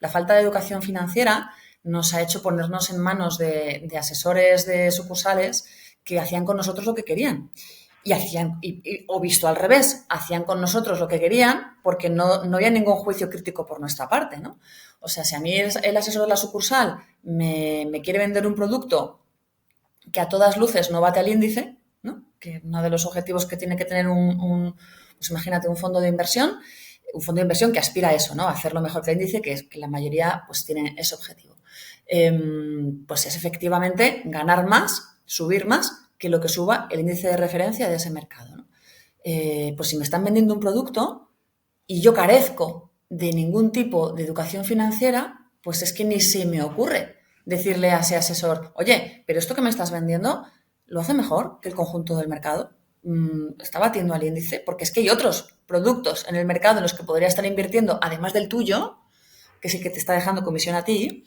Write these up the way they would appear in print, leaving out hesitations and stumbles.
la falta de educación financiera nos ha hecho ponernos en manos de asesores de sucursales que hacían con nosotros lo que querían. O visto al revés, hacían con nosotros lo que querían porque no había ningún juicio crítico por nuestra parte, ¿no? O sea, si a mí el asesor de la sucursal me quiere vender un producto que a todas luces no bate al índice, ¿no? Que uno de los objetivos que tiene que tener pues imagínate, un fondo de inversión que aspira a eso, ¿no? A hacerlo mejor que el índice, que la mayoría pues tiene ese objetivo. Pues es efectivamente ganar más, subir más que lo que suba el índice de referencia de ese mercado, ¿no? Pues si me están vendiendo un producto y yo carezco de ningún tipo de educación financiera, pues es que ni se me ocurre decirle a ese asesor, oye, pero esto que me estás vendiendo lo hace mejor que el conjunto del mercado. Está batiendo al índice, porque es que hay otros productos en el mercado en los que podría estar invirtiendo, además del tuyo, que es el que te está dejando comisión a ti,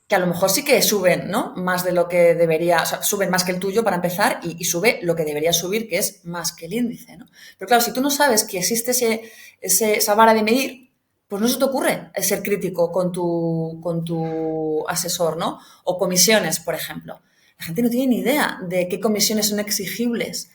que a lo mejor sí que suben, ¿no? Más de lo que debería, o sea, suben más que el tuyo para empezar y sube lo que debería subir, que es más que el índice, ¿no? Pero claro, si tú no sabes que existe esa vara de medir, pues no se te ocurre ser crítico con tu asesor, ¿no? O comisiones, por ejemplo. La gente no tiene ni idea de qué comisiones son exigibles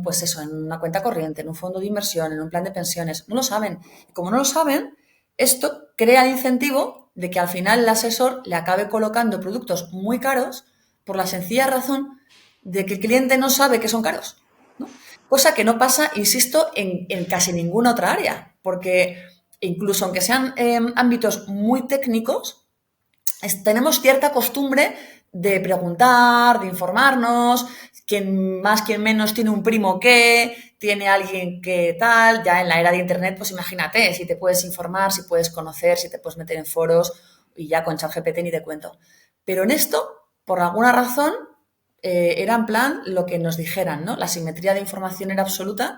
pues eso, en una cuenta corriente, en un fondo de inversión, en un plan de pensiones. No lo saben. Y como no lo saben, esto crea el incentivo de que al final el asesor le acabe colocando productos muy caros por la sencilla razón de que el cliente no sabe que son caros, ¿no? Cosa que no pasa, insisto, en casi ninguna otra área, porque incluso aunque sean ámbitos muy técnicos, tenemos cierta costumbre de preguntar, de informarnos, quien más, quien menos tiene un primo que, tiene alguien que tal, ya en la era de internet, pues imagínate, si te puedes informar, si puedes conocer, si te puedes meter en foros y ya con ChatGPT ni te cuento. Pero en esto, por alguna razón, era en plan lo que nos dijeran, ¿no? La simetría de información era absoluta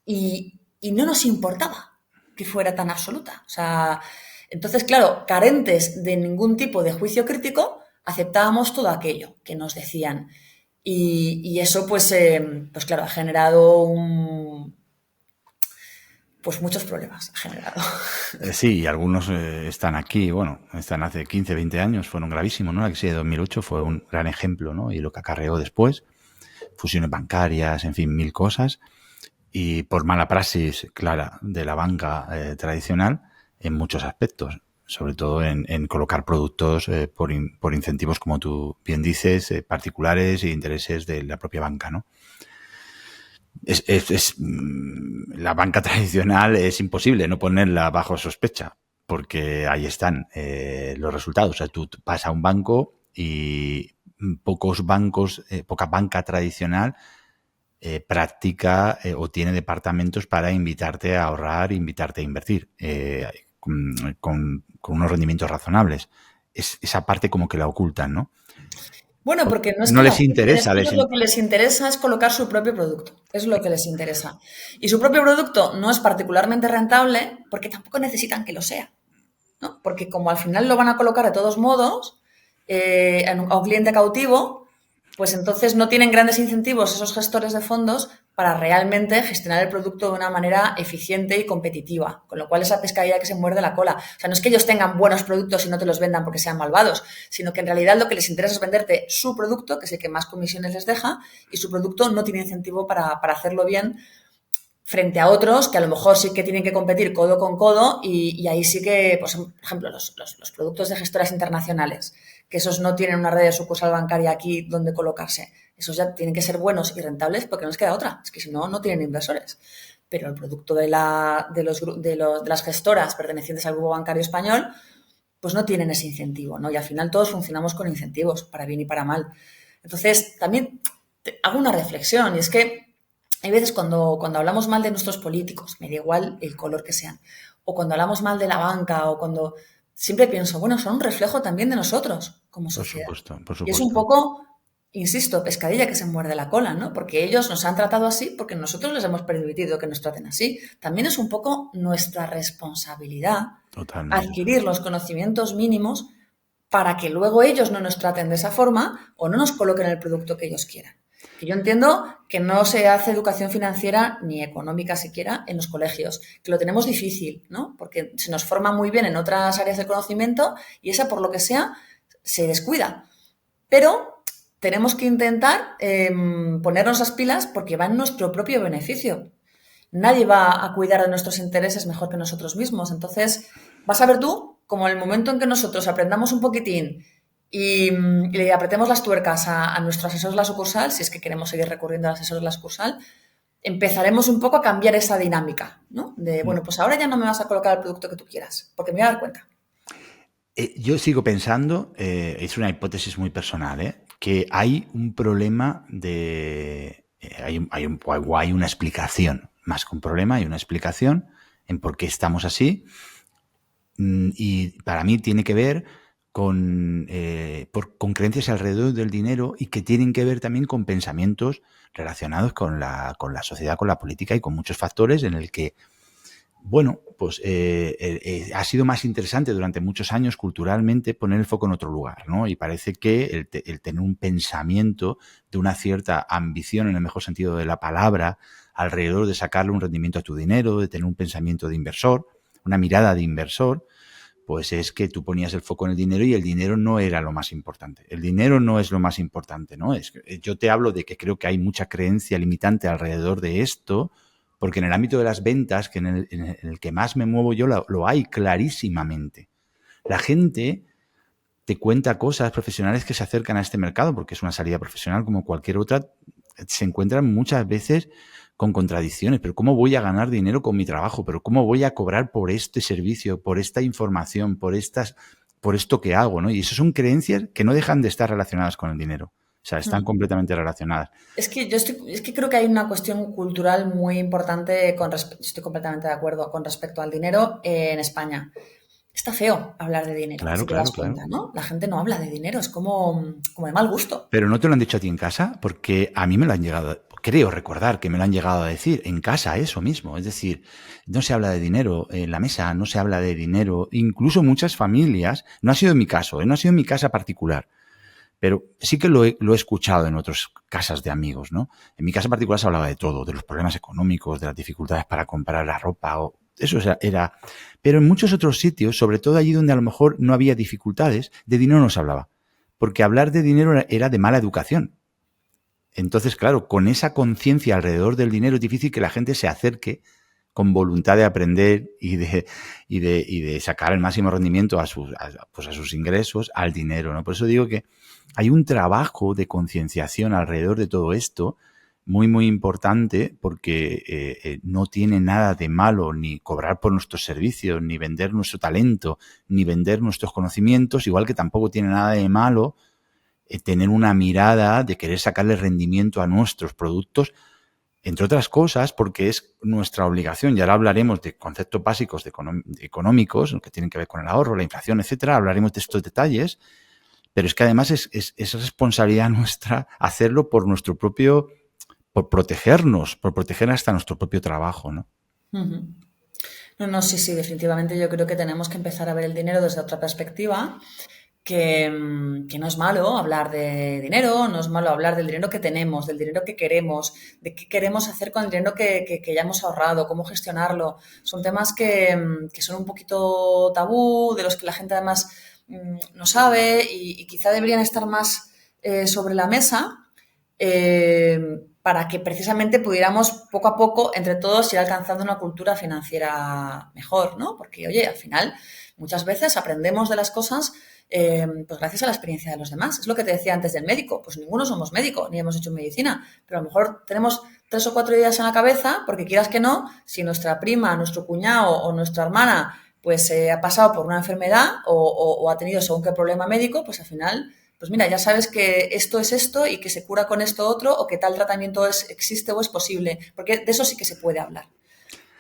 y no nos importaba que fuera tan absoluta. O sea, entonces, claro, carentes de ningún tipo de juicio crítico, aceptábamos todo aquello que nos decían. Y eso, pues claro, ha generado pues muchos problemas. Ha generado. Sí, y algunos están aquí, bueno, están hace 15, 20 años, fueron gravísimos, ¿no? La crisis de 2008 fue un gran ejemplo, ¿no? Y lo que acarreó después, fusiones bancarias, en fin, mil cosas, y por mala praxis clara de la banca tradicional en muchos aspectos, sobre todo en colocar productos por incentivos, como tú bien dices, particulares e intereses de la propia banca, ¿no? La banca tradicional es imposible no ponerla bajo sospecha, porque ahí están los resultados. O sea, tú vas a un banco y pocos bancos, poca banca tradicional practica o tiene departamentos para invitarte a ahorrar, invitarte a invertir con unos rendimientos razonables. Esa parte como que la ocultan, ¿no? Bueno, porque no es No que la les oculten, es interesa, que ellos lo que les interesa es colocar su propio producto. Es lo que les interesa. Y su propio producto no es particularmente rentable porque tampoco necesitan que lo sea, ¿no? Porque como al final lo van a colocar de todos modos a un cliente cautivo, pues entonces no tienen grandes incentivos esos gestores de fondos para realmente gestionar el producto de una manera eficiente y competitiva, con lo cual esa pescadilla que se muerde la cola. O sea, no es que ellos tengan buenos productos y no te los vendan porque sean malvados, sino que en realidad lo que les interesa es venderte su producto, que es el que más comisiones les deja, y su producto no tiene incentivo para hacerlo bien frente a otros que a lo mejor sí que tienen que competir codo con codo y ahí sí que, pues, por ejemplo, los productos de gestoras internacionales, que esos no tienen una red de sucursal bancaria aquí donde colocarse. Esos ya tienen que ser buenos y rentables porque no les queda otra. Es que si no, no tienen inversores. Pero el producto de las gestoras pertenecientes al grupo bancario español, pues no tienen ese incentivo, ¿no? Y al final todos funcionamos con incentivos, para bien y para mal. Entonces, también hago una reflexión y es que hay veces cuando hablamos mal de nuestros políticos, me da igual el color que sean, o cuando hablamos mal de la banca, o cuando siempre pienso, bueno, son un reflejo también de nosotros como por sociedad. supuesto, por Y es un supuesto. poco, insisto, pescadilla que se muerde la cola, ¿no? Porque ellos nos han tratado así porque nosotros les hemos permitido que nos traten así. También es un poco nuestra responsabilidad Totalmente. adquirir los conocimientos mínimos para que luego ellos no nos traten de esa forma o no nos coloquen el producto que ellos quieran. Que yo entiendo que no se hace educación financiera ni económica siquiera en los colegios, que lo tenemos difícil, ¿no? Porque se nos forma muy bien en otras áreas del conocimiento y esa, por lo que sea, se descuida. Pero tenemos que intentar ponernos las pilas porque va en nuestro propio beneficio. Nadie va a cuidar de nuestros intereses mejor que nosotros mismos. Entonces, vas a ver tú, como en el momento en que nosotros aprendamos un poquitín y le apretemos las tuercas a nuestro asesor de la sucursal, si es que queremos seguir recurriendo al asesor de la sucursal, empezaremos un poco a cambiar esa dinámica, ¿no? De, bueno, pues ahora ya no me vas a colocar el producto que tú quieras, porque me voy a dar cuenta. Yo sigo pensando, es una hipótesis muy personal, que hay un problema de... hay una explicación, más que un problema, hay una explicación en por qué estamos así. Y para mí tiene que ver con creencias alrededor del dinero y que tienen que ver también con pensamientos relacionados con la sociedad, con la política y con muchos factores en el que, bueno, pues ha sido más interesante durante muchos años culturalmente poner el foco en otro lugar, ¿no? Y parece que el tener un pensamiento de una cierta ambición, en el mejor sentido de la palabra, alrededor de sacarle un rendimiento a tu dinero, de tener un pensamiento de inversor, una mirada de inversor, pues es que tú ponías el foco en el dinero y el dinero no era lo más importante. El dinero no es lo más importante, ¿no? Yo te hablo de que creo que hay mucha creencia limitante alrededor de esto, porque en el ámbito de las ventas, que en el que más me muevo yo, lo hay clarísimamente. La gente te cuenta cosas, profesionales que se acercan a este mercado, porque es una salida profesional como cualquier otra, se encuentran muchas veces con contradicciones. Pero ¿cómo voy a ganar dinero con mi trabajo? ¿Pero cómo voy a cobrar por este servicio, por esta información, por esto que hago, ¿no? Y eso son creencias que no dejan de estar relacionadas con el dinero. O sea, están completamente relacionadas. Es que es que creo que hay una cuestión cultural muy importante estoy completamente de acuerdo con respecto al dinero en España. Está feo hablar de dinero, Claro, si te das claro, claro. cuenta, ¿no? La gente no habla de dinero, es como de mal gusto. Pero no te lo han dicho a ti en casa, porque a mí me lo han llegado, creo recordar que me lo han llegado a decir en casa, eso mismo. Es decir, no se habla de dinero en la mesa, no se habla de dinero. Incluso muchas familias, no ha sido mi caso, no ha sido mi casa particular, pero sí que lo he escuchado en otras casas de amigos, ¿no? En mi casa particular se hablaba de todo, de los problemas económicos, de las dificultades para comprar la ropa, eso era. Pero en muchos otros sitios, sobre todo allí donde a lo mejor no había dificultades, de dinero no se hablaba. Porque hablar de dinero era de mala educación. Entonces, claro, con esa conciencia alrededor del dinero es difícil que la gente se acerque con voluntad de aprender y de sacar el máximo rendimiento a sus ingresos, al dinero, ¿no? Por eso digo que hay un trabajo de concienciación alrededor de todo esto muy, muy importante, porque no tiene nada de malo ni cobrar por nuestros servicios, ni vender nuestro talento, ni vender nuestros conocimientos, igual que tampoco tiene nada de malo tener una mirada de querer sacarle rendimiento a nuestros productos, entre otras cosas, porque es nuestra obligación. Y ahora hablaremos de conceptos básicos económicos que tienen que ver con el ahorro, la inflación, etcétera. Hablaremos de estos detalles, pero es que además es responsabilidad nuestra hacerlo por nuestro propio, por protegernos, por proteger hasta nuestro propio trabajo, ¿no? Uh-huh. No, sí, definitivamente yo creo que tenemos que empezar a ver el dinero desde otra perspectiva, que no es malo hablar de dinero, no es malo hablar del dinero que tenemos, del dinero que queremos, de qué queremos hacer con el dinero que ya hemos ahorrado, cómo gestionarlo. Son temas que son un poquito tabú, de los que la gente además no sabe y quizá deberían estar más sobre la mesa. Para que precisamente pudiéramos poco a poco, entre todos, ir alcanzando una cultura financiera mejor, ¿no? Porque, oye, al final, muchas veces aprendemos de las cosas pues gracias a la experiencia de los demás. Es lo que te decía antes del médico. Pues ninguno somos médico, ni hemos hecho medicina, pero a lo mejor tenemos 3 o 4 ideas en la cabeza, porque quieras que no, si nuestra prima, nuestro cuñado o nuestra hermana pues ha pasado por una enfermedad o ha tenido según qué problema médico, pues al final... Pues mira, ya sabes que esto es esto y que se cura con esto otro o que tal tratamiento existe o es posible, porque de eso sí que se puede hablar.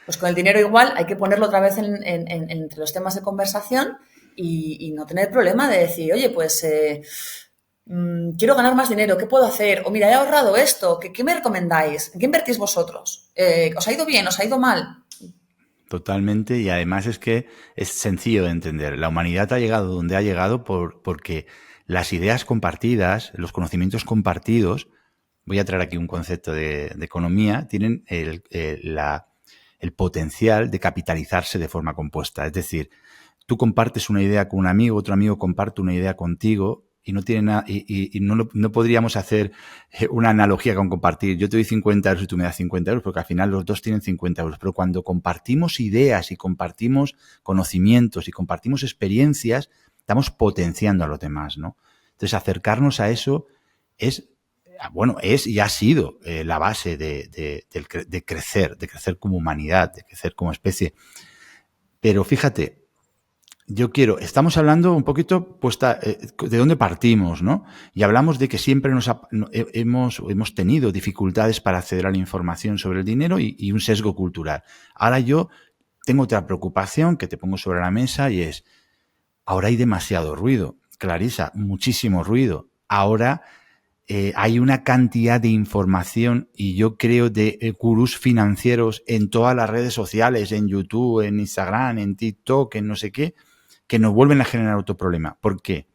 Pues con el dinero igual hay que ponerlo otra vez entre los temas de conversación y no tener problema de decir, oye, pues quiero ganar más dinero, ¿qué puedo hacer? O mira, he ahorrado esto, ¿qué me recomendáis? ¿En qué invertís vosotros? ¿Os ha ido bien? ¿Os ha ido mal? Totalmente, y además es que es sencillo de entender. La humanidad ha llegado donde ha llegado porque las ideas compartidas, los conocimientos compartidos, voy a traer aquí un concepto de economía, tienen el potencial de capitalizarse de forma compuesta. Es decir, tú compartes una idea con un amigo, otro amigo comparte una idea contigo y no tiene nada, y no podríamos hacer una analogía con compartir. Yo te doy 50 euros y tú me das 50 euros, porque al final los dos tienen 50 euros. Pero cuando compartimos ideas y compartimos conocimientos y compartimos experiencias, estamos potenciando a los demás, ¿no? Entonces, acercarnos a eso es y ha sido la base de crecer como humanidad, de crecer como especie. Pero fíjate, estamos hablando un poquito de dónde partimos, ¿no? Y hablamos de que siempre hemos tenido dificultades para acceder a la información sobre el dinero y un sesgo cultural. Ahora yo tengo otra preocupación que te pongo sobre la mesa y es, ahora hay demasiado ruido, Clarisa, muchísimo ruido. Ahora hay una cantidad de información y yo creo de gurús financieros en todas las redes sociales, en YouTube, en Instagram, en TikTok, en no sé qué, que nos vuelven a generar otro problema. ¿Por qué?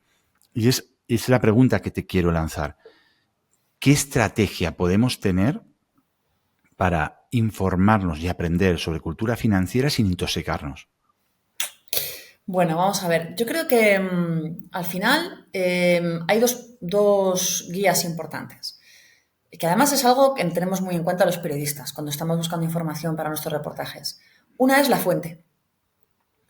Y es la pregunta que te quiero lanzar. ¿Qué estrategia podemos tener para informarnos y aprender sobre cultura financiera sin intoxicarnos? Bueno, vamos a ver. Yo creo que al final hay dos guías importantes. Y que además es algo que tenemos muy en cuenta los periodistas cuando estamos buscando información para nuestros reportajes. Una es la fuente.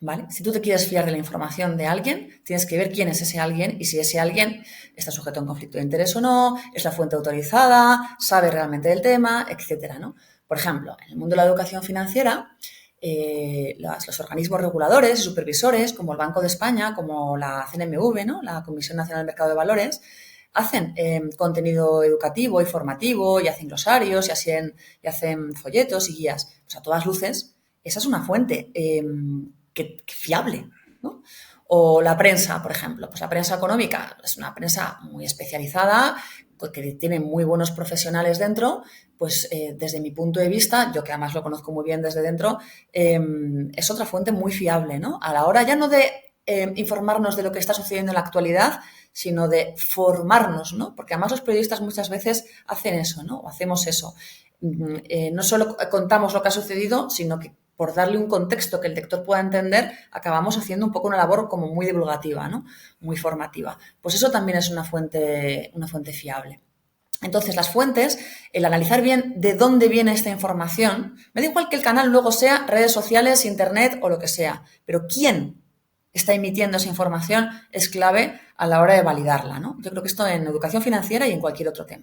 ¿Vale? Si tú te quieres fiar de la información de alguien, tienes que ver quién es ese alguien y si ese alguien está sujeto a un conflicto de interés o no, es la fuente autorizada, sabe realmente del tema, etcétera, ¿no? Por ejemplo, en el mundo de la educación financiera, los organismos reguladores y supervisores, como el Banco de España, como la CNMV, ¿no? La Comisión Nacional del Mercado de Valores, hacen contenido educativo y formativo y hacen glosarios y hacen folletos y guías. Pues a todas luces, esa es una fuente que fiable, ¿no? O la prensa, por ejemplo. Pues la prensa económica es una prensa muy especializada, que tiene muy buenos profesionales dentro, pues desde mi punto de vista, yo que además lo conozco muy bien desde dentro, es otra fuente muy fiable, ¿no? A la hora ya no de informarnos de lo que está sucediendo en la actualidad, sino de formarnos, ¿no? Porque además los periodistas muchas veces hacen eso, ¿no? O hacemos eso. No solo contamos lo que ha sucedido, sino que por darle un contexto que el lector pueda entender, acabamos haciendo un poco una labor como muy divulgativa, ¿no? Muy formativa. Pues eso también es una fuente fiable. Entonces, las fuentes, el analizar bien de dónde viene esta información, me da igual que el canal luego sea redes sociales, internet o lo que sea, pero quién está emitiendo esa información es clave a la hora de validarla, ¿no? Yo creo que esto en educación financiera y en cualquier otro tema.